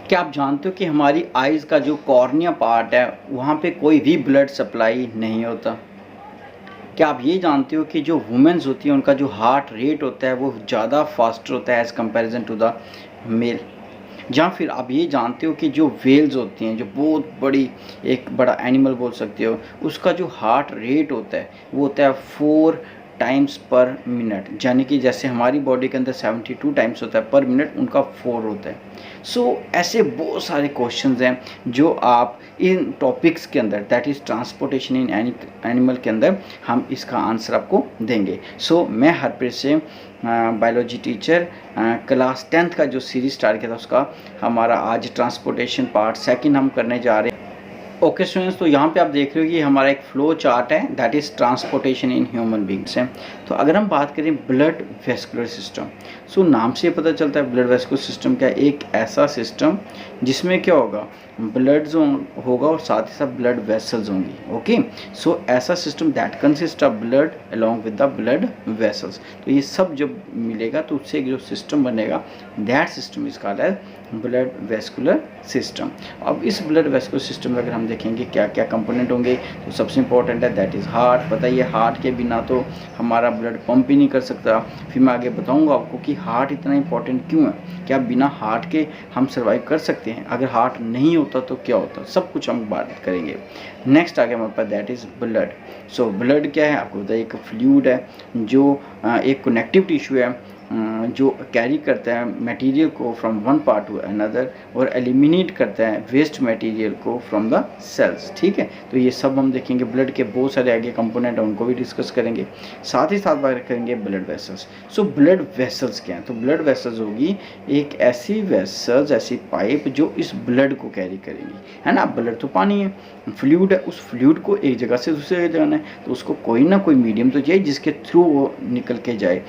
क्या आप जानते हो कि हमारी आइज़ का जो कॉर्निया पार्ट है वहाँ पे कोई भी ब्लड सप्लाई नहीं होता। क्या आप ये जानते हो कि जो वुमेन्स होती हैं उनका जो हार्ट रेट होता है वो ज़्यादा फास्टर होता है as comparison to the male. या फिर आप ये जानते हो कि जो व्हेल्स होती हैं, जो बहुत बड़ी एक बड़ा एनिमल बोल सकते हो, उसका जो हार्ट रेट होता है वो होता है 4 टाइम्स पर मिनट, यानी कि जैसे हमारी बॉडी के अंदर 72 टाइम्स होता है पर मिनट, उनका 4 होता है। ऐसे बहुत सारे क्वेश्चंस हैं जो आप इन टॉपिक्स के अंदर, that is transportation in animal के अंदर, हम इसका आंसर आपको देंगे। मैं हरप्रीत से बायोलॉजी टीचर, क्लास 10th का जो सीरीज स्टार्ट किया था उसका हमारा आज ट्रांसपोर्टेशन पार्ट 2 हम करने जा रहे हैं। ओके स्टूडेंट्स, तो यहाँ पे आप देख रहे हो कि हमारा एक फ्लो चार्ट है, that is transportation in human beings है। तो अगर हम बात करें ब्लड वेस्कुलर सिस्टम, नाम से पता चलता है ब्लड वेस्कुलर सिस्टम क्या है, एक ऐसा सिस्टम जिसमें क्या होगा, ब्लड जो होगा और साथ ही साथ ब्लड वेसल्स होंगी। ओके, ऐसा system that consist of blood along with the blood vessels. तो ये सब जब मिलेगा तो उससे जो सिस्टम बनेगा, that system is called as blood vascular system. अब इस ब्लड वेस्कुलर सिस्टम में अगर हम देखेंगे क्या क्या कंपोनेंट होंगे, तो सबसे इंपॉर्टेंट है दैट इज़ हार्ट। बताइए, हार्ट के बिना तो हमारा ब्लड पंप ही नहीं कर सकता। फिर मैं आगे बताऊंगा आपको कि हार्ट इतना इंपॉर्टेंट क्यों है, क्या बिना हार्ट के हम सर्वाइव कर सकते हैं, अगर हार्ट नहीं होता तो क्या होता, सब कुछ हम बात करेंगे। नेक्स्ट आगे हमारे पास दैट इज़ ब्लड। ब्लड क्या है आपको बताइए, एक फ्लूइड है जो एक कनेक्टिव टिश्यू है जो कैरी करता है मटेरियल को from one part two another और एलिमिनेट करता है वेस्ट मटेरियल को फ्रॉम द सेल्स। ठीक है, तो ये सब हम देखेंगे। ब्लड के बहुत सारे आगे कंपोनेंट हैं, उनको भी डिस्कस करेंगे। साथ ही साथ बात करेंगे ब्लड वेसल्स। ब्लड वेसल्स क्या है, तो ब्लड वेसल्स होगी एक ऐसी वेसल्स, ऐसी पाइप जो इस ब्लड को कैरी करेंगी, है ना। ब्लड तो पानी है, फ्लूइड है, उस फ्लूइड को एक जगह से दूसरी जगह जाना है तो उसको कोई ना कोई मीडियम तो चाहिए जिसके थ्रू वो निकल के जाए।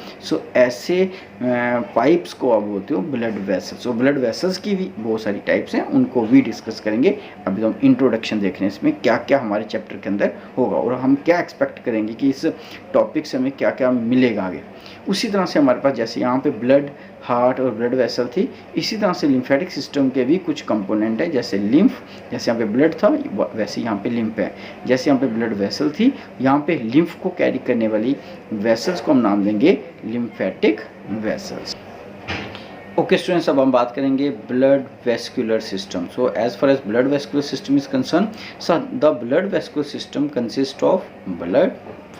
ऐसे पाइप्स को अब बोलते हो ब्लड वेसल्स। ब्लड वेसल्स की भी बहुत सारी टाइप्स हैं, उनको भी डिस्कस करेंगे। अभी तो हम इंट्रोडक्शन देख रहे हैं, इसमें क्या क्या हमारे चैप्टर के अंदर होगा और हम क्या एक्सपेक्ट करेंगे कि इस टॉपिक से हमें क्या क्या मिलेगा आगे। उसी तरह से हमारे पास जैसे यहाँ पे ब्लड, हार्ट और ब्लड वेसल थी, इसी तरह से लिम्फेटिक सिस्टम के भी कुछ कंपोनेंट है, जैसे लिम्फ, जैसे यहाँ पे ब्लड था वैसे यहाँ पे लिम्फ है। जैसे यहाँ पे ब्लड वेसल थी, यहाँ पे लिम्फ को कैरी करने वाली वेसल्स को हम नाम देंगे लिम्फेटिक वेसल्स। ओके स्टूडेंट्स, अब हम बात करेंगे blood vascular system. As far as blood vascular system is concern, the blood vascular system consist of blood,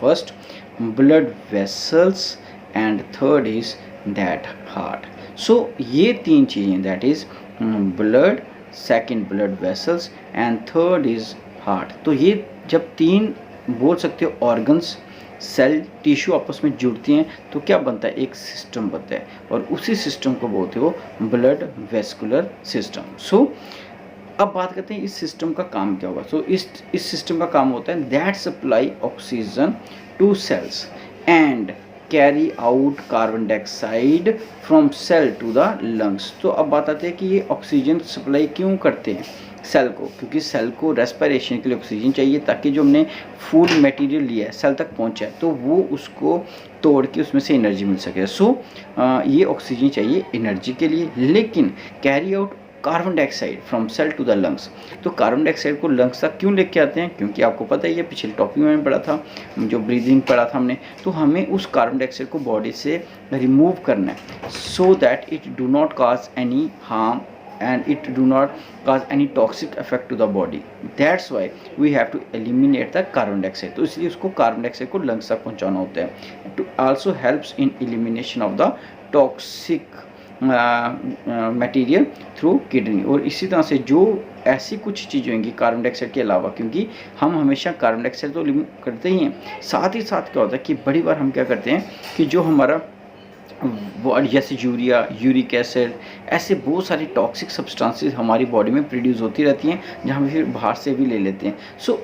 first blood vessels and third is that heart. ये तीन चीज़ें, that is blood, second blood vessels and third is heart. तो ये जब तीन बोल सकते हो ऑर्गन्स, सेल, टिश्यू आपस में जुड़ती हैं तो क्या बनता है, एक सिस्टम बनता है और उसी सिस्टम को बोलते हो ब्लड वेस्कुलर सिस्टम। अब बात करते हैं इस सिस्टम का काम क्या होगा। इस सिस्टम का काम होता है that supply oxygen to cells and carry out carbon dioxide from cell to the lungs. तो अब बात आती है कि ये ऑक्सीजन सप्लाई क्यों करते हैं सेल को, क्योंकि सेल को रेस्पिरेशन के लिए ऑक्सीजन चाहिए ताकि जो हमने फूड मटेरियल लिया है सेल तक पहुंचा है तो वो उसको तोड़ के उसमें से एनर्जी मिल सके। ये ऑक्सीजन चाहिए एनर्जी के लिए, लेकिन carry out carbon dioxide from cell to the lungs. तो कार्बन डाइऑक्साइड को लंग्स तक क्यों लेके आते हैं, क्योंकि आपको पता ही है पिछले टॉपिक में पढ़ा था, जो ब्रीदिंग पढ़ा था हमने, तो हमें उस कार्बन डाइऑक्साइड को बॉडी से रिमूव करना है so that it do not cause any harm and it do not cause any toxic effect to the body. That's why we have to eliminate the carbon dioxide. तो इसलिए उसको carbon dioxide को lungs तक पहुंचाना होता है। To also helps in elimination of the toxic material through kidney. और इसी तरह से जो ऐसी कुछ चीज़ें होंगी कार्बन डाइऑक्साइड के अलावा, क्योंकि हम हमेशा कार्बन डाइऑक्साइड तो रिमूव करते ही हैं, साथ ही साथ क्या होता है कि बड़ी बार हम क्या करते हैं कि जो हमारा वो जैसे यूरिया, यूरिक एसिड, ऐसे बहुत सारी टॉक्सिक सब्सटेंसेस हमारी बॉडी में प्रोड्यूस होती रहती हैं जहाँ हम फिर बाहर से भी ले लेते हैं।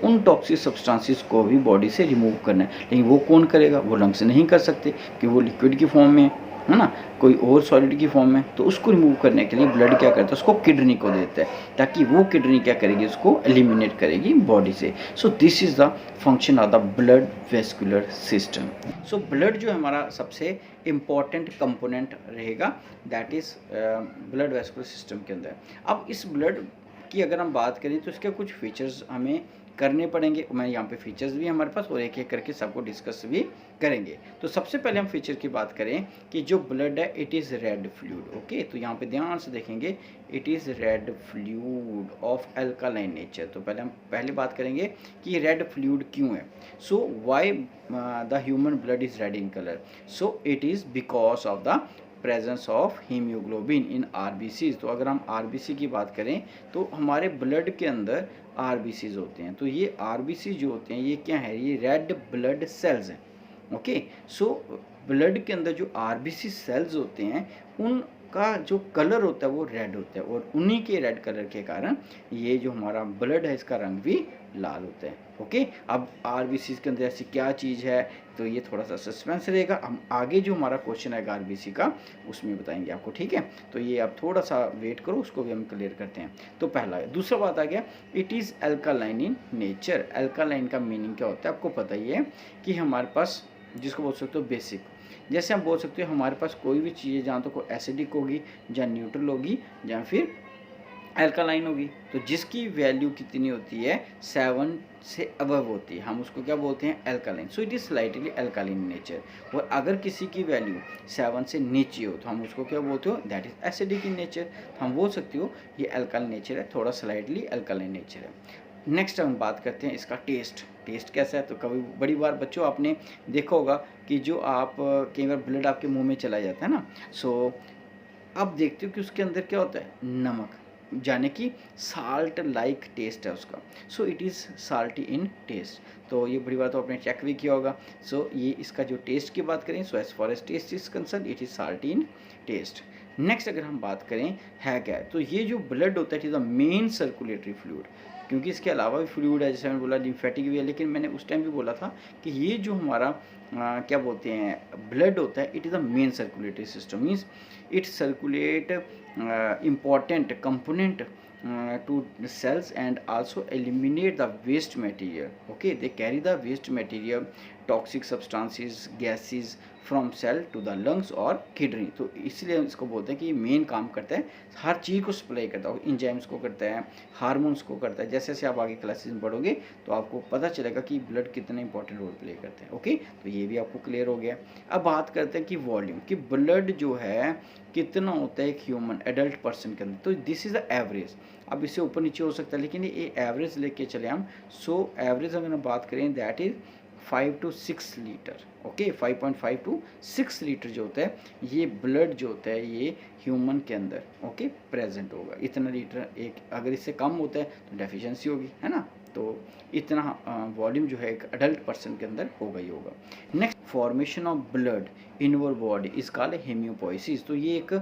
उन टॉक्सिक सब्सटेंसेस को भी बॉडी से रिमूव करना है, लेकिन वो कौन करेगा, वो लंग्स नहीं कर सकते कि वो लिक्विड की फॉर्म में, है ना, कोई और सॉलिड की फॉर्म में, तो उसको रिमूव करने के लिए ब्लड क्या करता है, उसको किडनी को देता है, ताकि वो किडनी क्या करेगी, उसको एलिमिनेट करेगी बॉडी से। So this is the function of the blood vascular system. So blood जो हमारा सबसे इम्पॉर्टेंट कंपोनेंट रहेगा, that is blood vascular system के अंदर। अब इस ब्लड की अगर हम बात करें तो इसके कुछ फीचर्स हमें करने पड़ेंगे। मैं यहाँ पे फीचर्स भी हमारे पास और एक एक करके सबको डिस्कस भी करेंगे। तो सबसे पहले हम फीचर की बात करें कि जो ब्लड है it is red fluid. Okay, तो यहाँ पे ध्यान से देखेंगे, it is red fluid of alkaline nature. तो पहले बात करेंगे कि रेड फ्लूइड क्यों है। So why the human blood is red in colour. So it is because of the presence of haemoglobin in RBCs. तो अगर हम आरबीसी की बात करें तो हमारे ब्लड के अंदर आरबीसीज होते हैं। तो ये आरबीसी जो होते हैं ये क्या है, ये रेड ब्लड सेल्स हैं। ओके, सो ब्लड के अंदर जो आरबीसी सेल्स होते हैं उनका जो कलर होता है वो रेड होता है, और उन्हीं के रेड कलर के कारण ये जो हमारा ब्लड है इसका रंग भी लाल होता है। ओके, अब आरबीसी के अंदर ऐसी क्या चीज़ है, तो ये थोड़ा सा सस्पेंस रहेगा, हम आगे जो हमारा क्वेश्चन है आरबीसी का उसमें बताएंगे आपको, ठीक है। तो ये आप थोड़ा सा वेट करो, उसको भी हम क्लियर करते हैं। तो पहला है, दूसरा बात आ गया, it is alkaline in nature. Alkaline का मीनिंग क्या होता है आपको पता ही है कि हमारे पास, जिसको बोल सकते हो बेसिक, जैसे हम बोल सकते हो हमारे पास कोई भी चीज़ जहाँ तो कोई एसिडिक होगी या न्यूट्रल होगी या फिर अल्कालाइन होगी, तो जिसकी वैल्यू कितनी होती है 7 से अबव होती है, हम उसको क्या बोलते हैं, alkaline. So it is slightly alkaline nature. और अगर किसी की वैल्यू 7 से नीचे हो तो हम उसको क्या बोलते हो, that is acidic in nature. तो हम बोल सकते हो ये अल्कालाइन नेचर है, थोड़ा स्लाइटली अल्कालाइन नेचर है। नेक्स्ट हम बात करते हैं इसका टेस्ट कैसा है। तो कभी बड़ी बार बच्चों आपने देखा होगा कि जो आप कई बार ब्लड आपके मुंह में चला जाता है ना, सो अब देखते हो कि उसके अंदर क्या होता है, नमक, यानी कि साल्ट लाइक टेस्ट है उसका। So it is salty in taste. तो ये बड़ी बात तो आपने चेक भी किया होगा। सो ये इसका जो टेस्ट की बात करें, so as far as taste is concern it is salty in taste. Next अगर हम बात करें है क्या है, तो ये जो ब्लड होता है it is the main circulatory fluid, क्योंकि इसके अलावा भी फ्लूइड है, जैसे मैंने बोला लिम्फेटिक भी है, लेकिन मैंने उस टाइम भी बोला था कि ये जो हमारा क्या बोलते हैं ब्लड होता है, it is the main circulatory system, means it circulate important component to the cells and also eliminate the waste material. Okay, they carry the waste material, toxic substances, gases from cell to the lungs और kidney. तो इसलिए इसको बोलते हैं कि ये main काम करता है, हर चीज़ को सप्लाई करता है, इंजाइम्स को करता है, हार्मोन्स को करता है। जैसे जैसे आप आगे क्लासेस में पढ़ोगे तो आपको पता चलेगा कि ब्लड कितना इंपॉर्टेंट रोल प्ले करते हैं। ओके, तो ये भी आपको क्लियर हो गया। अब बात करते हैं कि वॉल्यूम, कि ब्लड जो है कितना होता है एक ह्यूमन एडल्ट पर्सन के अंदर। तो दिस इज़ द एवरेज। अब इससे ऊपर नीचे हो सकता है, लेकिन ये एवरेज लेके चले हम। सो एवरेज अगर हम बात करें that is 5 to 6 litre. Okay, 5.5 to 6 litre जो होता है ये ब्लड जो होता है ये ह्यूमन के अंदर ओके प्रेजेंट होगा। इतना लीटर एक, अगर इससे कम होता है तो डेफिशिएंसी होगी, है ना। तो इतना वॉल्यूम जो है एक अडल्ट पर्सन के अंदर होगा ही होगा। Next, formation of blood in our body is called haemopoiesis. तो ये एक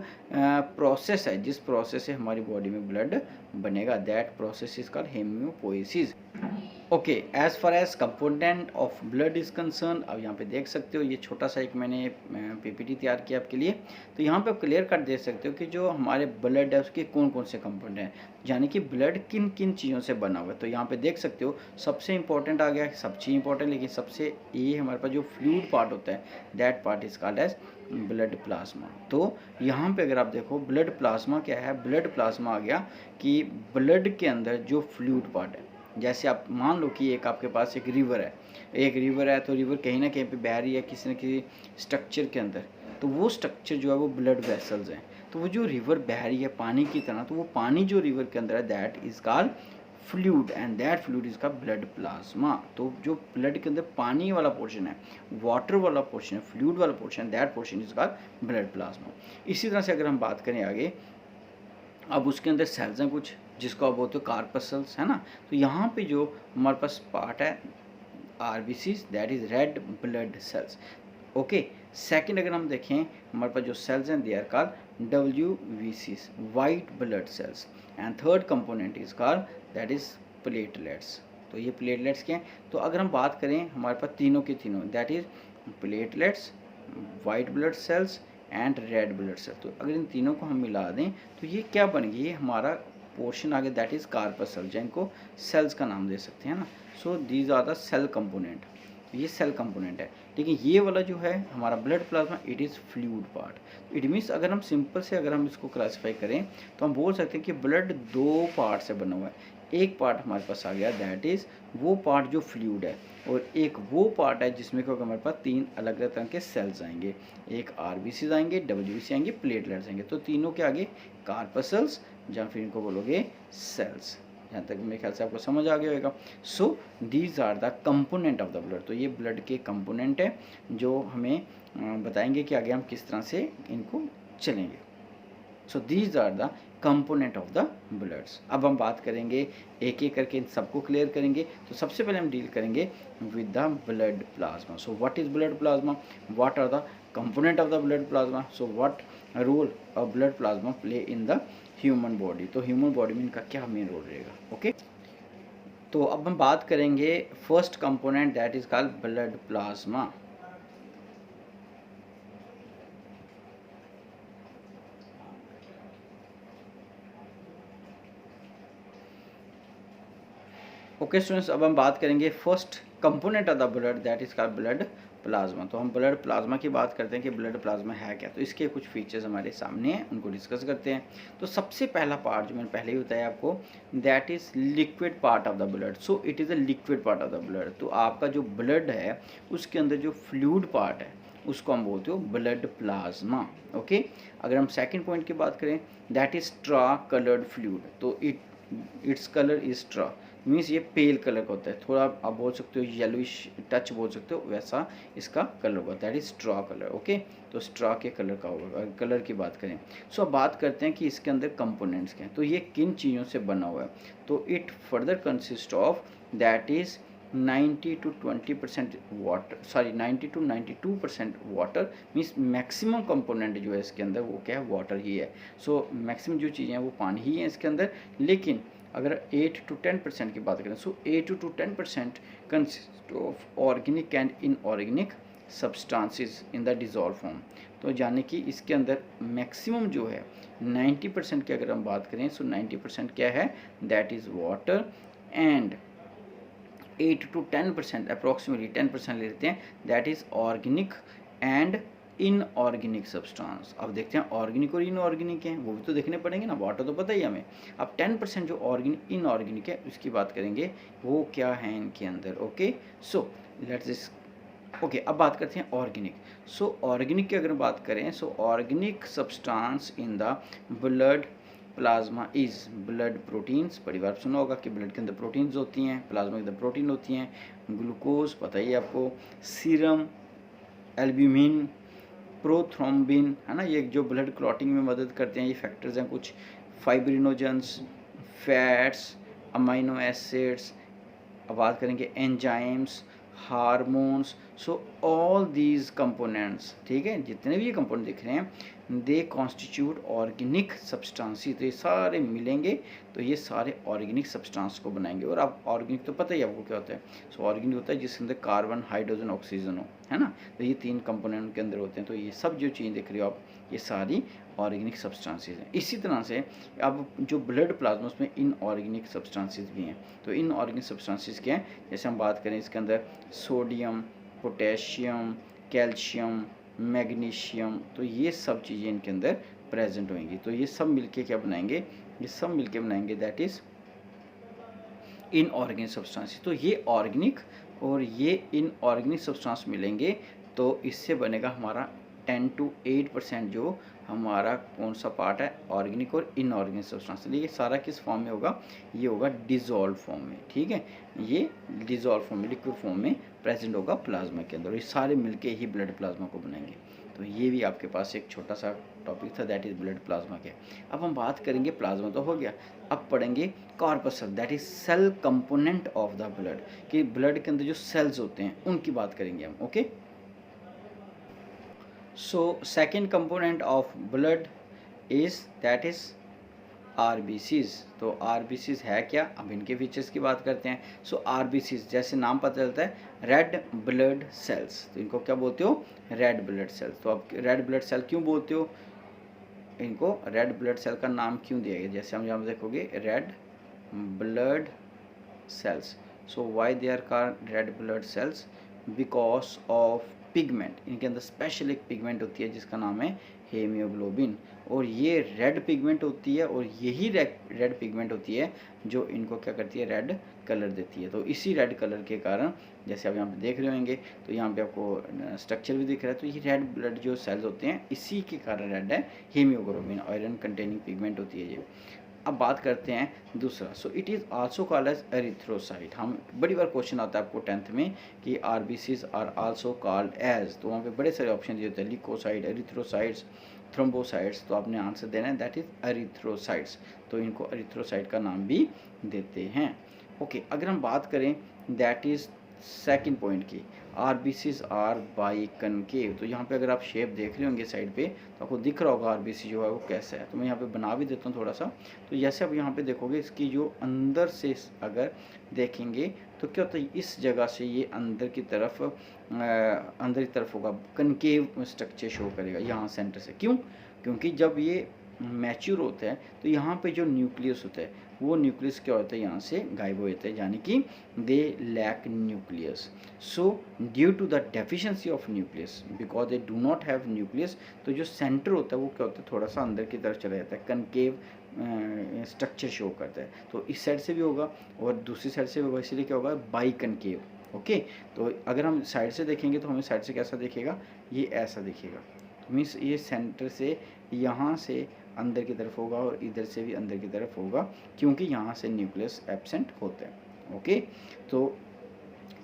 प्रोसेस है, जिस प्रोसेस से हमारी बॉडी में ब्लड बनेगा, that process is called haemopoiesis. Okay, as far as component of blood is concern, अब यहाँ पे देख सकते हो ये छोटा सा एक मैंने पीपीटी तैयार किया आपके लिए। तो यहाँ पे आप क्लियर कर देख सकते हो कि जो हमारे ब्लड है उसके कौन कौन से कंपोनेंट हैं, यानी कि ब्लड किन किन चीज़ों से बना हुआ है। तो यहाँ पे देख सकते हो सबसे इंपॉर्टेंट आ गया, सब चीज़ इंपॉर्टेंट, लेकिन सबसे ये हमारे पास जो फ्लूइड पार्ट होता है that part is called as blood plasma. तो यहाँ पे अगर आप देखो ब्लड प्लाज्मा क्या है, ब्लड प्लाज्मा आ गया कि ब्लड के अंदर जो फ्लूइड पार्ट है, जैसे आप मान लो कि एक आपके पास एक रिवर है, तो रिवर कहीं ना कहीं पे बह रही है किसी न किसी स्ट्रक्चर के अंदर, तो वो स्ट्रक्चर जो है वो ब्लड वेसल्स हैं। तो वो जो रिवर बह रही है पानी की तरह, तो वो पानी जो रिवर के अंदर है that is called fluid and that fluid is का ब्लड प्लाज्मा। तो जो ब्लड के अंदर पानी वाला पोर्शन है, वाटर वाला पोर्शन है, फ्लूइड वाला portion, that portion is called blood plasma. इसी तरह से अगर हम बात करें आगे, अब उसके अंदर सेल्स हैं कुछ जिसको आप बोलते हो कार्पसल्स, है ना। तो यहाँ पे जो हमारे पास पार्ट है RBCs that is red blood cells. Okay, second अगर हम देखें हमारे पास जो सेल्स हैं दे आर कॉल्ड डब्ल्यूबीसीज white blood cells. And third component is called that is platelets. तो ये प्लेटलेट्स क्या हैं, तो अगर हम बात करें हमारे पास तीनों के तीनों that is platelets, white blood cells and red blood cell. तो अगर इन तीनों को हम मिला दें तो ये क्या बन गई, ये हमारा पोर्शन आगे दैट इज़ कार्पसल, जिनको सेल्स का नाम दे सकते हैं ना। So these are the cell component, ये सेल कंपोनेंट है। लेकिन ये वाला जो है हमारा blood plasma, it is fluid part. It means अगर हम सिंपल से अगर हम इसको क्लासीफाई करें तो हम बोल सकते हैं कि ब्लड दो पार्ट से बना हुआ है। एक पार्ट हमारे पास आ गया दैट इज़ वो पार्ट जो फ्लूइड है, और एक वो पार्ट है जिसमें क्योंकि हमारे पास तीन अलग अलग तरह के सेल्स आएंगे, एक आरबीसी आएंगे, डब्ल्यूबीसी आएंगे, प्लेटलेट्स आएंगे। तो तीनों के आगे कार्पसल्स, या फिर इनको बोलोगे सेल्स। यहाँ तक मेरे ख्याल से आपको समझ आ गया होगा। So these are the component of the blood. तो ये ब्लड के कंपोनेंट है जो हमें बताएंगे कि आगे हम किस तरह से इनको चलेंगे। So these are the component of the bloods. अब हम बात करेंगे एक एक करके इन सबको क्लियर करेंगे। तो सबसे पहले हम डील करेंगे with the blood plasma. So what is blood plasma, what are the component of the blood plasma, so what role of blood plasma play in the human body. तो ह्यूमन बॉडी में इनका क्या main role रहेगा, okay. तो अब हम बात करेंगे first component that is called blood plasma. Okay students, अब हम बात करेंगे first component of the blood that is called blood plasma. तो हम ब्लड प्लाज्मा की बात करते हैं कि ब्लड प्लाज्मा है क्या। तो इसके कुछ फीचर्स हमारे सामने हैं, उनको डिस्कस करते हैं। तो सबसे पहला पार्ट जो मैंने पहले ही बताया आपको, that is liquid part of the blood. So it is a liquid part of the blood. तो आपका जो ब्लड है उसके अंदर जो फ्लूइड पार्ट है उसको हम बोलते हो ब्लड प्लाज्मा, ओके। अगर हम सेकेंड पॉइंट की बात करें, that is straw coloured fluid. तो its colour is straw, means ये पेल कलर का होता है, थोड़ा आप बोल सकते हो येलोइश टच बोल सकते हो, वैसा इसका कलर होगा, that is straw colour, okay. तो स्ट्रॉ के कलर का होगा अगर कलर की बात करें। सो अब बात करते हैं कि इसके अंदर कंपोनेंट्स क्या हैं। तो ये किन चीज़ों से बना हुआ है। तो it further consist of that is 90 to 20% water, sorry 90 to 92% water, means maximum component जो है इसके अंदर वो क्या है, वाटर ही है। सो मैक्सिमम जो चीज़ें हैं वो पानी ही है इसके अंदर। लेकिन अगर 8 to 10% की बात करें, सो 8 to 10% consist of organic and inorganic substances in the dissolve form. तो यानी कि इसके अंदर मैक्सिमम जो है 90% की अगर हम बात करें, सो 90% क्या है, that is water, and 8 to 10% approximately 10% ले लेते हैं, that is organic and inorganic substance. अब देखते हैं ऑर्गेनिक और इनऑर्गेनिक हैं, वो भी तो देखने पड़ेंगे ना, वाटर तो पता ही हमें। अब 10% जो ऑर्गेनिक इनऑर्गेनिक है उसकी बात करेंगे, वो क्या है इनके अंदर, ओके। सो लेट्स ओके, अब बात करते हैं ऑर्गेनिक। सो ऑर्गेनिक की अगर बात करें, सो organic substance in the blood plasma is blood proteins. बड़ी बार सुना होगा कि ब्लड के अंदर प्रोटीन्स होती हैं, प्लाज्मा के अंदर प्रोटीन होती हैं, ग्लूकोज पता ही आपको, सीरम, एल्ब्यूमिन, प्रोथ्रोम्बिन, है ना, ये जो ब्लड क्लॉटिंग में मदद करते हैं, ये फैक्टर्स हैं कुछ, फाइब्रिनोजेंस, फैट्स, अमाइनो एसिड्स, अब बात करेंगे enzymes, hormones. So all these components, ठीक है, जितने भी ये कंपोनेंट दिख रहे हैं, दे कॉन्स्टिट्यूट ऑर्गेनिक सब्सटेंसेस। तो ये सारे मिलेंगे तो ये सारे ऑर्गेनिक सब्सटेंस को बनाएंगे। और आप ऑर्गेनिक तो पता ही आपको क्या होता है। सो ऑर्गेनिक होता है जिसके अंदर कार्बन, हाइड्रोजन, ऑक्सीजन हो, है ना। तो ये तीन कंपोनेंट के अंदर होते हैं। तो ये सब जो चीज़ देख रहे हो आप, ये सारी ऑर्गेनिक सब्सटेंसेस हैं। इसी तरह से अब जो ब्लड प्लाज्मा उसमें इनऑर्गेनिक सब्सटेंसेस भी हैं। तो इनऑर्गेनिक सब्सटेंसेस क्या हैं, जैसे हम बात करें इसके अंदर सोडियम, पोटेशियम, कैल्शियम, मैग्नीशियम, तो ये सब चीज़ें इनके अंदर प्रेजेंट होंगी। तो ये सब मिलके क्या बनाएंगे, ये सब मिलके बनाएंगे दैट इज़ इनऑर्गेनिक सब्सटेंस। तो ये ऑर्गेनिक और ये इनऑर्गेनिक सब्सटेंस मिलेंगे तो इससे बनेगा हमारा 10 to 8% जो हमारा कौन सा पार्ट है, ऑर्गेनिक और इनऑर्गेनिक सब्सटेंस। ये सारा किस फॉर्म में होगा, ये होगा डिजॉल्व फॉर्म में, ठीक है। ये डिजॉल्व फॉर्म में, लिक्विड फॉर्म में प्रेजेंट होगा प्लाज्मा के अंदर। ये सारे मिलके ही ब्लड प्लाज्मा को बनाएंगे। तो ये भी आपके पास एक छोटा सा टॉपिक था, दैट इज़ ब्लड प्लाज्मा के। अब हम बात करेंगे, प्लाज्मा तो हो गया, अब पढ़ेंगे corpuscle, that is cell component of the blood, कि ब्लड के अंदर जो सेल्स होते हैं उनकी बात करेंगे हम, okay. So second component of blood is that is RBCs. तो आरबीसीज है क्या, अब इनके फीचर्स की बात करते हैं। सो आरबीसीज जैसे नाम पता चलता है रेड ब्लड सेल्स, तो इनको क्या बोलते हो, रेड ब्लड सेल्स। तो आप रेड ब्लड सेल क्यों बोलते हो, इनको रेड ब्लड सेल का नाम क्यों दिया गया, जैसे हम यहाँ देखोगे red blood cells. So why they are called red blood cells? Because of pigment, इनके अंदर स्पेशल एक पिगमेंट होती है जिसका नाम है हेमियोग्लोबिन, और ये रेड पिगमेंट होती है, और यही रेड पिगमेंट होती है जो इनको क्या करती है, रेड कलर देती है। तो इसी रेड कलर के कारण जैसे आप यहाँ पे देख रहे होंगे, तो यहाँ पे आपको स्ट्रक्चर भी दिख रहा है, तो ये रेड ब्लड जो सेल्स होते हैं इसी के कारण रेड है, हेमियोग्लोबिन आयरन कंटेनिंग पिगमेंट होती है ये। अब बात करते हैं दूसरा, so it is also called as erythrocyte. हम बड़ी बार क्वेश्चन आता है आपको 10th में कि RBCs are also called as, तो वहाँ पे बड़े सारे ऑप्शन दिए होते हैं, लिकोसाइट, एरिथ्रोसाइट्स, थ्रोम्बोसाइट्स, तो आपने आंसर देना है दैट इज़ एरिथ्रोसाइट्स। तो इनको एरिथ्रोसाइट का नाम भी देते हैं। ओके, अगर हम बात करें दैट इज़ सेकंड पॉइंट की, आरबीसीज आर बाई कनकेव। तो यहाँ पे अगर आप शेप देख रहे होंगे साइड पे, तो आपको दिख रहा होगा आरबीसी जो है वो कैसा है। तो मैं यहाँ पे बना भी देता हूँ थोड़ा सा। तो जैसे आप यहाँ पे देखोगे, इसकी जो अंदर से अगर देखेंगे तो क्या होता है, इस जगह से ये अंदर की तरफ होगा, कनकेव स्ट्रक्चर शो करेगा यहाँ सेंटर से। क्यों, क्योंकि जब ये मैच्योर होता है तो यहाँ पे जो न्यूक्लियस होता है वो न्यूक्लियस क्या होता है, यहाँ से गायब हो जाता है, यानी कि they lack nucleus. So due to the deficiency of nucleus, because they do not have nucleus, तो जो सेंटर होता है वो क्या होता है, थोड़ा सा अंदर की तरफ चला जाता है, कनकेव स्ट्रक्चर शो करता है। तो इस साइड से भी होगा और दूसरी साइड से भी होगा, इसलिए क्या होगा, बाई कनकेव। ओके, तो अगर हम साइड से देखेंगे तो हमें साइड से कैसा दिखेगा, ये ऐसा दिखेगा। तो मीन्स ये सेंटर से यहाँ से अंदर की तरफ होगा और इधर से भी अंदर की तरफ होगा, क्योंकि यहाँ से न्यूक्लियस एब्सेंट होता है। ओके, तो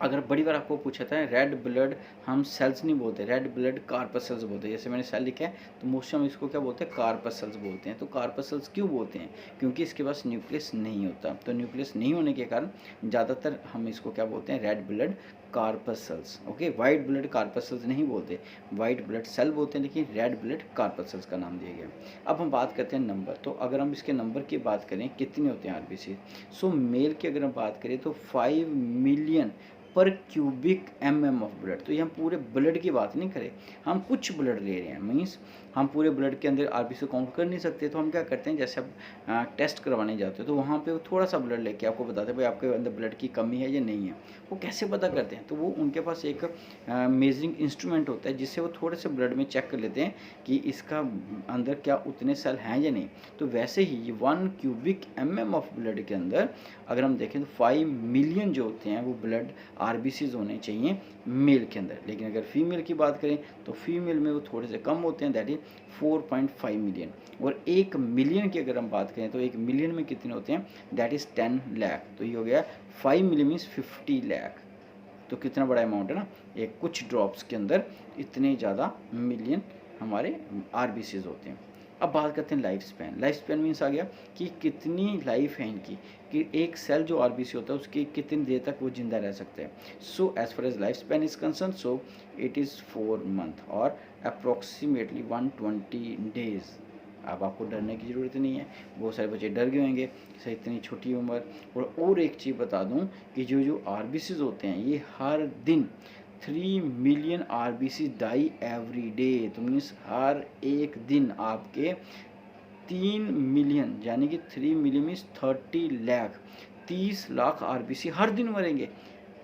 अगर बड़ी बार आपको पूछा था रेड ब्लड हम सेल्स नहीं बोलते, रेड ब्लड कार्पसल्स बोलते हैं। जैसे मैंने सेल लिखा है तो मोस्टली हम इसको क्या बोलते हैं, कार्पसल्स बोलते हैं। तो कार्पसल्स क्यों बोलते हैं, क्योंकि इसके पास न्यूक्लियस नहीं होता। तो न्यूक्लियस नहीं होने के कारण ज़्यादातर हम इसको क्या बोलते हैं, red blood corpuscles. Okay, white blood corpuscles नहीं बोलते, वाइट ब्लड सेल बोलते हैं, लेकिन रेड ब्लड कार्पसल्स का नाम दिया गया। अब हम बात करते हैं नंबर। तो अगर हम इसके नंबर की बात करें कितने होते हैं आरबीसी, सो मेल की अगर हम बात करें तो 5 मिलियन पर क्यूबिक ऑफ ब्लड। तो ये हम पूरे ब्लड की बात नहीं करें, हम कुछ ब्लड ले रहे हैं, मीन्स हम पूरे ब्लड के अंदर आरबीसी काउंट कर नहीं सकते। तो हम क्या करते हैं, जैसे आप टेस्ट करवाने जाते हो तो वहाँ पे वो थोड़ा सा ब्लड लेके आपको बताते हैं भाई आपके अंदर ब्लड की कमी है या नहीं है। वो कैसे पता करते हैं, तो वो उनके पास एक मेजरिंग इंस्ट्रूमेंट होता है जिससे वो थोड़े से ब्लड में चेक कर लेते हैं कि इसका अंदर क्या उतने सेल हैं या नहीं। तो वैसे ही 1 क्यूबिक ऑफ ब्लड के अंदर अगर हम देखें तो 5 मिलियन जो होते हैं वो ब्लड आरबीसीज होने चाहिए मेल के अंदर। लेकिन अगर फीमेल की बात करें तो फीमेल में वो थोड़े से कम होते हैं, दैट इज 4.5 मिलियन। और 1 मिलियन की अगर हम बात करें तो 1 मिलियन में कितने होते हैं, दैट इज 10 लाख। तो ये हो गया 5 मिलियन मीन्स 50 लाख। तो कितना बड़ा अमाउंट है ना, एक कुछ ड्रॉप्स के अंदर इतने ज़्यादा मिलियन हमारे आरबीसीज होते हैं। अब बात करते हैं life span. Life span means आ गया कि कितनी लाइफ है इनकी, कि एक सेल जो आरबीसी होता है उसकी कितनी देर तक वो जिंदा रह सकते हैं। So as far as life span is concern, so it is 4 month और अप्रॉक्सीमेटली 120 डेज। अब आपको डरने की ज़रूरत नहीं है, बहुत सारे बच्चे डर गए होंगे सर इतनी छोटी उम्र। और एक चीज़ बता दूं कि जो आरबीसीज होते हैं ये हर दिन 3 million RBC die every day. तो मीन्स हर एक दिन आपके 3 मिलियन यानी कि 3 million means 30 lakh, 30 lakh RBC हर दिन मरेंगे।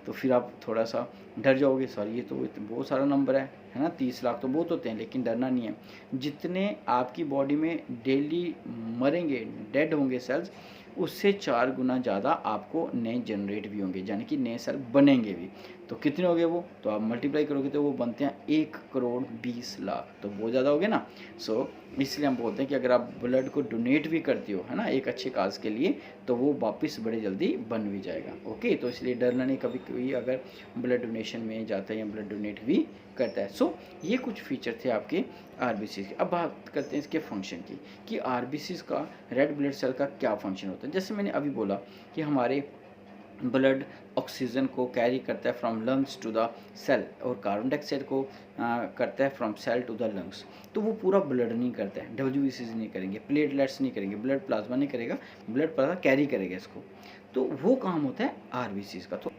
तो फिर आप थोड़ा सा डर जाओगे, सर ये तो बहुत सारा नंबर है ना, 30 लाख तो बहुत होते हैं। लेकिन डरना नहीं है, जितने आपकी बॉडी में डेली मरेंगे, डेड होंगे सेल्स, उससे 4 गुना ज़्यादा आपको नए जनरेट भी होंगे, यानी कि नए सेल बनेंगे भी। तो कितने हो गए वो, तो आप मल्टीप्लाई करोगे तो वो बनते हैं 1 करोड़ 20 लाख। तो बहुत ज़्यादा हो गए ना। सो इसलिए हम बोलते हैं कि अगर आप ब्लड को डोनेट भी करते हो है ना एक अच्छे काज के लिए, तो वो वापस बड़े जल्दी बन भी जाएगा। ओके, तो इसलिए डरना नहीं कभी कोई अगर ब्लड डोनेशन में जाता है या ब्लड डोनेट भी करता है। सो ये कुछ फीचर थे आपके आरबीसी के। अब बात करते हैं इसके फंक्शन की, कि आरबीसी का रेड ब्लड सेल का क्या फंक्शन होता है। जैसे मैंने अभी बोला कि हमारे ब्लड ऑक्सीजन को कैरी करता है from lungs to the cell, और कार्बन डाइऑक्साइड को करता है from cell to the lungs. तो वो पूरा ब्लड नहीं करता है, WBCs नहीं करेंगे, प्लेटलेट्स नहीं करेंगे, ब्लड प्लाज्मा नहीं करेगा, ब्लड प्लाज्मा कैरी करेगा इसको, तो वो काम होता है RBCs का। तो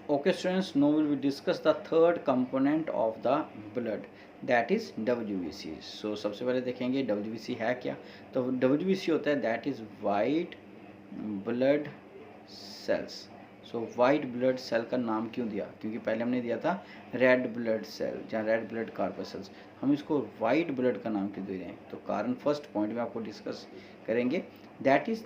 okay students, now we will discuss the third component of the blood, that is WBC। so सबसे पहले देखेंगे WBC है क्या। तो WBC होता है that is white blood cells। So white blood cell का नाम क्यों दिया, क्योंकि पहले हमने दिया था रेड ब्लड सेल या रेड ब्लड कार्पसेल्स, हम इसको वाइट ब्लड का नाम क्यों दे रहे हैं। तो कारण फर्स्ट पॉइंट में आपको डिस्कस करेंगे, that is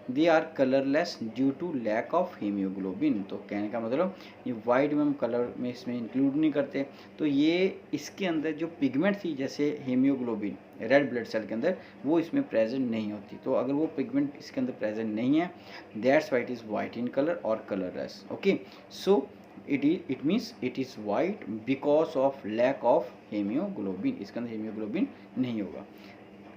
they are colourless due to lack of haemoglobin. तो कहने का मतलब ये वाइट में हम कलर में इसमें इंक्लूड नहीं करते, तो ये इसके अंदर जो पिगमेंट थी जैसे हीमोग्लोबिन रेड ब्लड सेल के अंदर, वो इसमें प्रेजेंट नहीं होती। तो अगर वो पिगमेंट इसके अंदर प्रेजेंट नहीं है, that's why it is white in colour और colourless. Okay, so it means it is white because of lack of hemoglobin, इसके अंदर हीमोग्लोबिन नहीं होगा।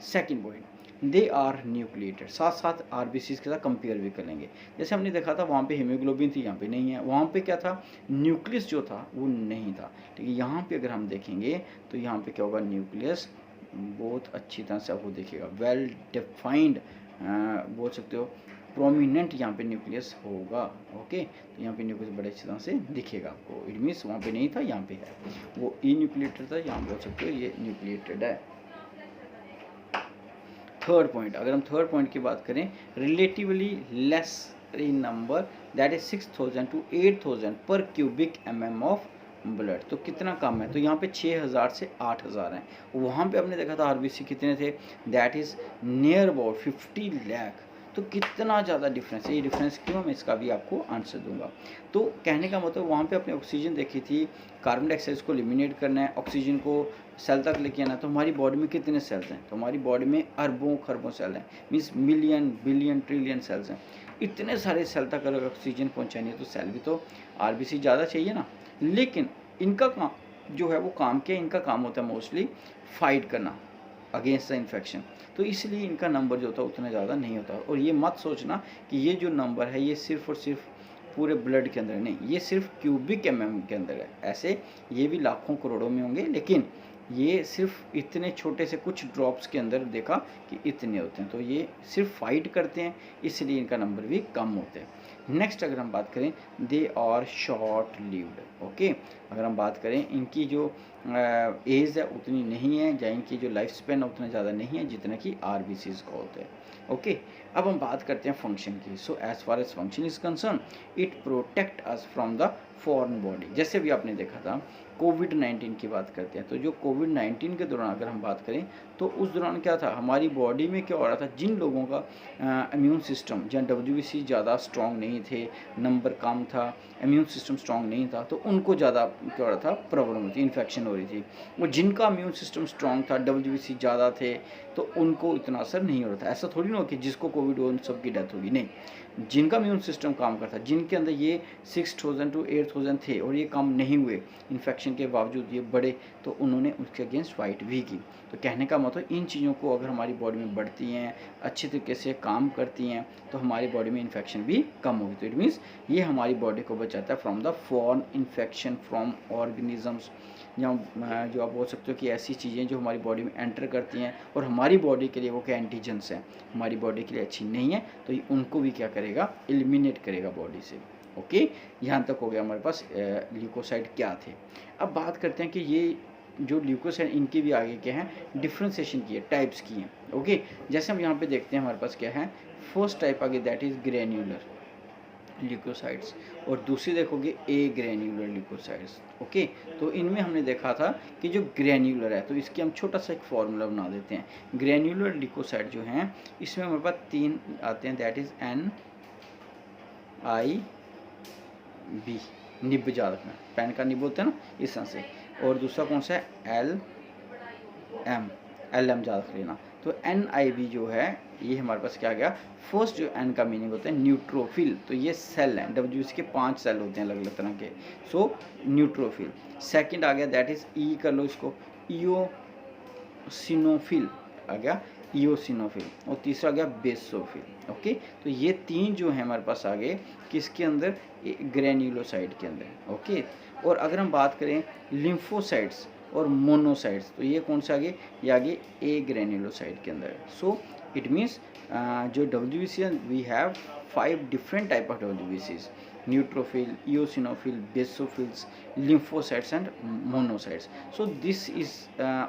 Second point, they are nucleated, साथ साथ RBCs के साथ कंपेयर भी करेंगे। जैसे हमने देखा था वहाँ पे हीमोग्लोबिन थी, यहाँ पे नहीं है, वहाँ पे क्या था, न्यूक्लियस जो था वो नहीं था। ठीक है, यहाँ पे अगर हम देखेंगे तो यहाँ पे क्या होगा, न्यूक्लियस बहुत अच्छी तरह से आपको दिखेगा, वेल डिफाइंड बोल सकते हो, प्रोमिनेंट यहाँ पे न्यूक्लियस होगा। ओके, तो यहाँ पे न्यूक्लियस बड़े अच्छी तरह से दिखेगा आपको, इट मीन्स वहाँ पे नहीं था, यहाँ पे है, वो ई न्यूक्लिएटेड था, यहाँ बोल सकते हो ये न्यूक्लिएटेड है। थर्ड पॉइंट, अगर हम थर्ड पॉइंट की बात करें, relatively less in number, that is 6000 to 8000 पर क्यूबिक mm ऑफ ब्लड। तो कितना कम है, तो यहाँ पे 6000 से 8000 हैं। वहाँ पे हमने देखा था RBC कितने थे, that is near about 50 lakh. तो कितना ज़्यादा डिफरेंस है, ये डिफरेंस क्यों, मैं इसका भी आपको आंसर दूंगा। तो कहने का मतलब वहाँ पे अपने ऑक्सीजन देखी थी, कार्बन डाइऑक्साइड को एलिमिनेट करना है, ऑक्सीजन को सेल तक लेके आना है। तो हमारी बॉडी में कितने सेल्स हैं, तो हमारी बॉडी में अरबों खरबों सेल हैं, means million billion trillion cells हैं। इतने सारे सेल तक अगर ऑक्सीजन पहुँचानी है तो सेल भी तो RBC ज़्यादा चाहिए ना। लेकिन इनका काम जो है वो काम क्या, इनका काम होता है मोस्टली फाइट करना अगेंस्ट द इन्फेक्शन, तो इसलिए इनका नंबर जो होता है उतना ज़्यादा नहीं होता। और ये मत सोचना कि ये जो नंबर है ये सिर्फ और सिर्फ पूरे ब्लड के अंदर नहीं, ये सिर्फ क्यूबिक mm के अंदर है। ऐसे ये भी लाखों करोड़ों में होंगे, लेकिन ये सिर्फ इतने छोटे से कुछ ड्रॉप्स के अंदर देखा कि इतने होते हैं। तो ये सिर्फ फाइट करते हैं, इसलिए इनका नंबर भी कम होते हैं। नेक्स्ट अगर हम बात करें, they are short lived. Okay, अगर हम बात करें इनकी जो एज है उतनी नहीं है, या इनकी जो लाइफ स्पेन है उतना ज़्यादा नहीं है जितना कि RBCs का होता है। ओके, अब हम बात करते हैं फंक्शन की। So as far as function is concern, it protect us from the foreign body. जैसे भी आपने देखा था कोविड-19 की बात करते हैं, तो जो कोविड-19 के दौरान अगर हम बात करें तो उस दौरान क्या था, हमारी बॉडी में क्या हो रहा था, जिन लोगों का इम्यून सिस्टम जहाँ WBC ज़्यादा स्ट्रॉन्ग नहीं थे, नंबर कम था, इम्यून सिस्टम स्ट्रॉन्ग नहीं था, तो उनको ज़्यादा क्या हो रहा था, प्रॉब्लम होती, इन्फेक्शन हो रही थी। और जिनका इम्यून सिस्टम स्ट्रॉन्ग था, WBC ज़्यादा थे, तो उनको इतना असर नहीं हो रहा था। ऐसा थोड़ी ना हो कि जिसको कोविड हो उन सबकी डेथ होगी, नहीं, जिनका इम्यून सिस्टम काम करता, जिनके अंदर ये 6000 to 8000 थे और ये काम नहीं हुए, इन्फेक्शन के बावजूद ये बढ़े, तो उन्होंने उसके अगेंस्ट फाइट भी की। तो कहने का मतलब इन चीज़ों को अगर हमारी बॉडी में बढ़ती हैं, अच्छे तरीके से काम करती हैं, तो हमारी बॉडी में इन्फेक्शन भी कम होगी। तो इट मीन्स ये हमारी बॉडी को बचाता है from the foreign infection from organisms, या जो आप बोल सकते हो कि ऐसी चीज़ें जो हमारी बॉडी में एंटर करती हैं और हमारी बॉडी के लिए वो क्या एंटीजेंस हैं, हमारी बॉडी के लिए अच्छी नहीं है, तो ये उनको भी क्या करेगा, एलिमिनेट करेगा बॉडी से। ओके, यहाँ तक हो गया हमारे पास ल्यूकोसाइड क्या थे। अब बात करते हैं कि ये जो ल्यूकोसाइड इनके भी आगे क्या है, डिफ्रेंसिएशन की है, टाइप्स की हैं। ओके, जैसे हम यहाँ पे देखते हैं हमारे पास क्या है, फर्स्ट टाइप आगे दैट इज़ ग्रेन्यूलर ल्यूकोसाइड्स, और दूसरी देखोगे ए ग्रेन्यूलर ल्यूकोसाइड्स। ओके, तो इनमें हमने देखा था कि जो ग्रेन्यूलर है, तो इसकी हम छोटा सा एक फार्मूला बना देते हैं। ग्रेन्यूलर ल्यूकोसाइड जो हैं इसमें हमारे पास 3 आते हैं, दैट इज़ NIB, निब याद रखना, पेन का निब होता है ना, इस तरह से। और दूसरा कौन सा है, LM याद रख लेना। तो NIB जो है ये हमारे पास क्या आ गया, फर्स्ट जो N का मीनिंग होता है न्यूट्रोफिल, तो ये सेल हैं, WBC के 5 सेल होते हैं अलग अलग तरह के, सो न्यूट्रोफिल। सेकंड आ गया दैट इज़ E कर लो इसको, इओसिनोफिल आ गया, ईओसिनोफिल और तीसरा आ गया बेसोफिल। ओके, तो ये तीन जो है हमारे पास आ गए किसके अंदर, ग्रेन्युलोसाइट के अंदर। ओके, और अगर हम बात करें लिम्फोसाइट्स और मोनोसाइट्स, तो ये कौन सा आगे, ये आगे ए ग्रेन्युलोसाइट के अंदर। सो इट मीन्स जो WBC we have 5 different type of WBCs: neutrophil, eosinophil, basophils, lymphocytes and monocytes. So this is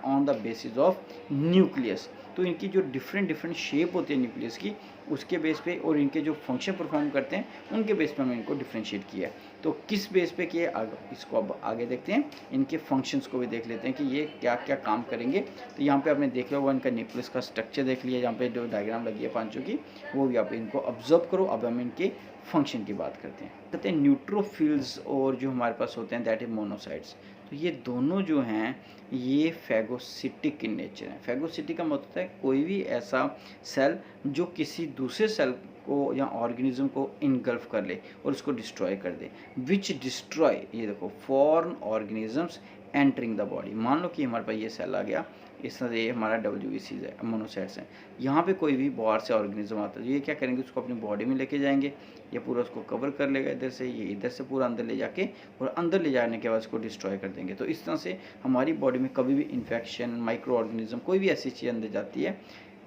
on the basis of nucleus. तो इनकी जो डिफरेंट डिफरेंट शेप होती है न्यूक्लियस की, उसके बेस पे और इनके जो फंक्शन परफॉर्म करते हैं उनके बेस पे हमने इनको डिफ्रेंशिएट किया है। तो किस बेस पे किए, इसको अब आगे देखते हैं, इनके फंक्शंस को भी देख लेते हैं कि ये क्या क्या काम करेंगे। तो यहाँ पे आपने देख लिया होगा इनका न्यूक्लियस का स्ट्रक्चर देख लिया, यहाँ पे जो डायग्राम लगी है पांचों की, वो भी आप इनको ऑब्जर्व करो। अब हम इनके फंक्शन की बात करते हैं न्यूट्रोफिल्स और जो हमारे पास होते हैं दैट इज मोनोसाइट्स। तो ये दोनों जो हैं ये फैगोसिटिक इन नेचर है। फैगोसिटिक का मतलब है कोई भी ऐसा सेल जो किसी दूसरे सेल को या ऑर्गेनिज्म को इनगल्फ कर ले और उसको डिस्ट्रॉय कर दे। विच डिस्ट्रॉय, ये देखो, foreign organisms entering the body. मान लो कि हमारे पास ये सेल आ गया, इस तरह ये हमारा WBC है, मोनोसाइट्स हैं। यहाँ पे कोई भी बाहर से ऑर्गेनिज्म आता है, ये क्या करेंगे, उसको अपनी बॉडी में लेके जाएंगे, ये पूरा उसको कवर कर लेगा इधर से, ये इधर से पूरा अंदर ले जाके, और अंदर ले जाने के बाद उसको डिस्ट्रॉय कर देंगे। तो इस तरह से हमारी बॉडी में कभी भी इन्फेक्शन, माइक्रो ऑर्गेनिज्म, कोई भी ऐसी चीज़ अंदर जाती है,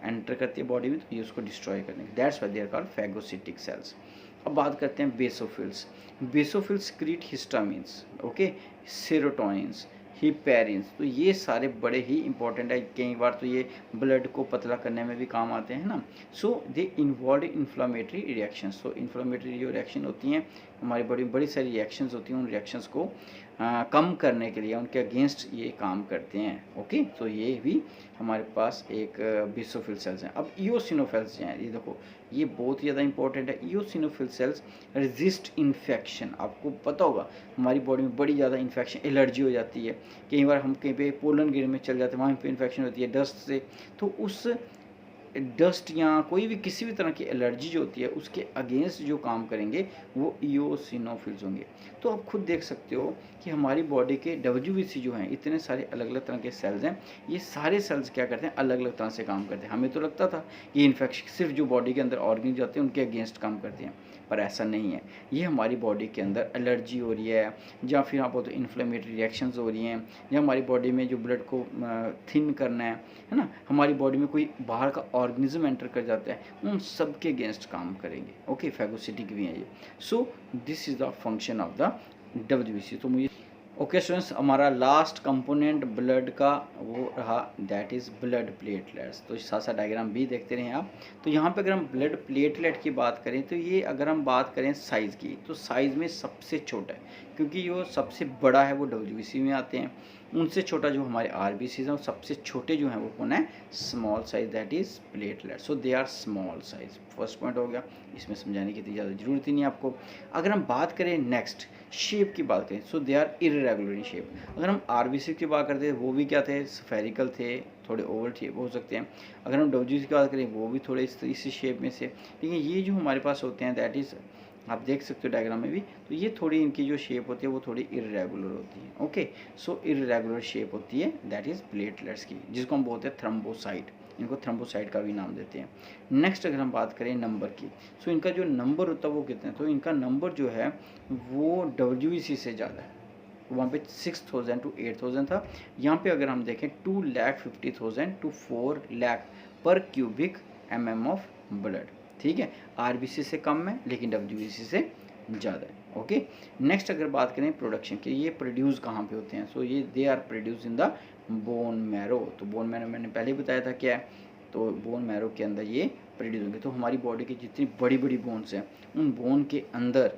एंटर करती है बॉडी में, तो ये उसको डिस्ट्रॉय कर देंगे। That's why they are called phagocytic cells. अब बात करते हैं basophils. Basophils create histamines, okay, serotonins, heparins. तो ये सारे बड़े ही इंपॉर्टेंट है, कई बार तो ये ब्लड को पतला करने में भी काम आते हैं ना। सो दे इन्वॉल्व इन्फ्लामेटरी रिएक्शंस। तो इन्फ्लामेटरी जो रिएक्शन होती हैं हमारी बॉडी में, बड़ी सारी रिएक्शंस होती हैं, उन रिएक्शंस को कम करने के लिए, उनके अगेंस्ट ये काम करते हैं। ओके, तो ये भी हमारे पास एक बेसोफिल सेल्स हैं। अब ईओसिनोफिल्स हैं, ये देखो, ये बहुत ही ज़्यादा इंपॉर्टेंट है। Eosinophil cells resist infection. आपको पता होगा हमारी बॉडी में बड़ी ज़्यादा इन्फेक्शन, एलर्जी हो जाती है, कई बार हम कहीं पे पोलन गिर में चल जाते हैं, वहाँ पे इन्फेक्शन होती है डस्ट से। तो उस डस्ट या कोई भी किसी भी तरह की एलर्जी जो होती है उसके अगेंस्ट जो काम करेंगे वो ईओसिनोफिल्स होंगे। तो आप खुद देख सकते हो कि हमारी बॉडी के WBC जो हैं, इतने सारे अलग अलग तरह के सेल्स हैं, ये सारे सेल्स क्या करते हैं, अलग अलग तरह से काम करते हैं। हमें तो लगता था ये इन्फेक्शन सिर्फ जो बॉडी के अंदर ऑर्गन जाते हैं उनके अगेंस्ट काम करते हैं, पर ऐसा नहीं है। ये हमारी बॉडी के अंदर एलर्जी हो रही है, या फिर आप बोलते इन्फ्लेमेटरी रिएक्शंस हो रही हैं, या हमारी बॉडी में जो ब्लड को थिन करना है ना, हमारी बॉडी में कोई बाहर का ऑर्गेनिज्म एंटर कर जाता है, उन सब के अगेंस्ट काम करेंगे। ओके, फैगोसिटिक भी है ये। So this is the function of the WBC। तो मुझे ओके स्टूडेंट्स, हमारा लास्ट कंपोनेंट ब्लड का वो रहा, दैट इज़ ब्लड प्लेटलेट्स। तो साथ साथ डायग्राम भी देखते रहें आप। तो यहाँ पे अगर हम ब्लड प्लेटलेट की बात करें, तो ये अगर हम बात करें साइज़ की, तो साइज़ में सबसे छोटा है, क्योंकि जो सबसे बड़ा है वो WBC में आते हैं, उनसे छोटा जो हमारे RBCs हैं, सबसे छोटे जो हैं वो कौन है, small size, that is platelet. So they are small size. First point हो गया, इसमें समझाने की ज़्यादा ज़रूरत ही नहीं आपको। अगर हम बात करें नेक्स्ट शेप की बात करें, so they are irregular in shape. अगर हम RBC की बात करते हैं, वो भी क्या थे, स्फेरिकल थे, थोड़े ओवल थे, हो सकते हैं। अगर हम WBC की बात करें, वो भी थोड़े इस शेप में से। लेकिन ये जो हमारे पास होते हैं, दैट इज़, आप देख सकते हो डायग्राम में भी, तो ये थोड़ी इनकी जो शेप होती है वो थोड़ी इरेगुलर होती है। ओके, सो इरेगुलर शेप होती है दैट इज़ प्लेटलेट्स की, जिसको हम बोलते हैं थ्रम्बोसाइट। इनको थ्रम्बोसाइट का भी नाम देते हैं। नेक्स्ट अगर हम बात करें नंबर की, सो इनका जो नंबर होता है वो कितना है, तो इनका नंबर जो है वो WBC से ज़्यादा है। वहाँ पे 6000 to 8000 था। यहाँ पे अगर हम देखें 2,50,000 to 4 लाख पर क्यूबिक mm ऑफ ब्लड। ठीक है, RBC से कम है लेकिन WBC से ज़्यादा है। ओके, नेक्स्ट अगर बात करें प्रोडक्शन की, ये प्रोड्यूस कहाँ पे होते हैं, सो ये they are produce in the bone marrow. तो बोन मैरो मैंने पहले ही बताया था क्या है, तो बोन मैरो के अंदर ये प्रोड्यूस होंगे। तो हमारी बॉडी की जितनी बड़ी बड़ी बोन्स हैं, उन बोन के अंदर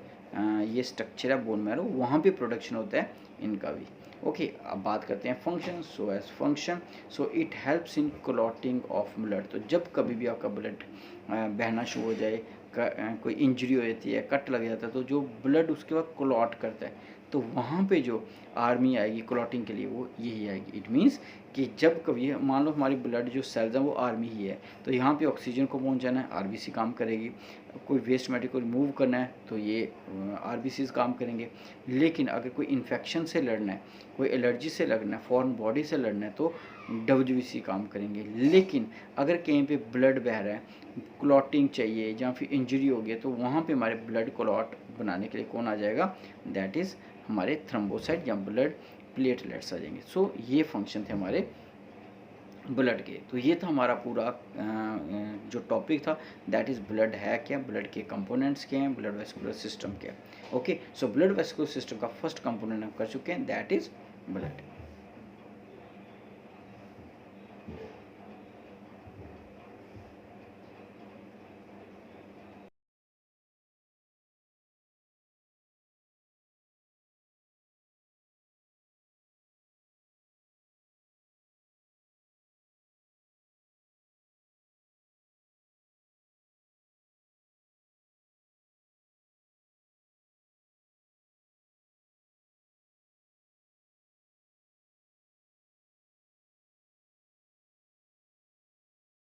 ये स्ट्रक्चर है बोन मैरो, वहाँ पे प्रोडक्शन होता है इनका भी। ओके, अब बात करते हैं function. So as function, so it helps in clotting of blood. तो जब कभी भी आपका ब्लड बहना शुरू हो जाए, कोई इंजरी हो जाती है, कट लग जाता है, तो जो ब्लड उसके बाद क्लॉट करता है, तो वहाँ पे जो आर्मी आएगी क्लॉटिंग के लिए वो यही आएगी। इट मीन्स कि जब कभी मान लो हमारी ब्लड जो सेल्स हैं वो आर्मी ही है, तो यहाँ पे ऑक्सीजन को पहुँचाना है, आरबीसी काम करेगी। कोई वेस्ट मैटर को रिमूव करना है तो ये आरबीसीज काम करेंगे। लेकिन अगर कोई इन्फेक्शन से लड़ना है, कोई एलर्जी से लड़ना है, फॉरेन बॉडी से लड़ना है तो डब्ल्यूबीसी काम करेंगे। लेकिन अगर कहीं पे ब्लड बह रहा है, क्लॉटिंग चाहिए या फिर इंजरी हो गई तो वहाँ पे हमारे ब्लड क्लॉट बनाने के लिए कौन आ जाएगा, दैट इज़ हमारे थ्रोम्बोसाइट या ब्लड प्लेटलेट्स आ जाएंगे। सो ये फंक्शन थे हमारे ब्लड के। तो ये था हमारा पूरा जो टॉपिक था, दैट इज़ ब्लड है क्या, ब्लड के कंपोनेंट्स क्या हैं, ब्लड वेस्कुलर सिस्टम क्या है। Okay, so blood vascular system का फर्स्ट कंपोनेंट हम कर चुके हैं, दैट इज़ ब्लड।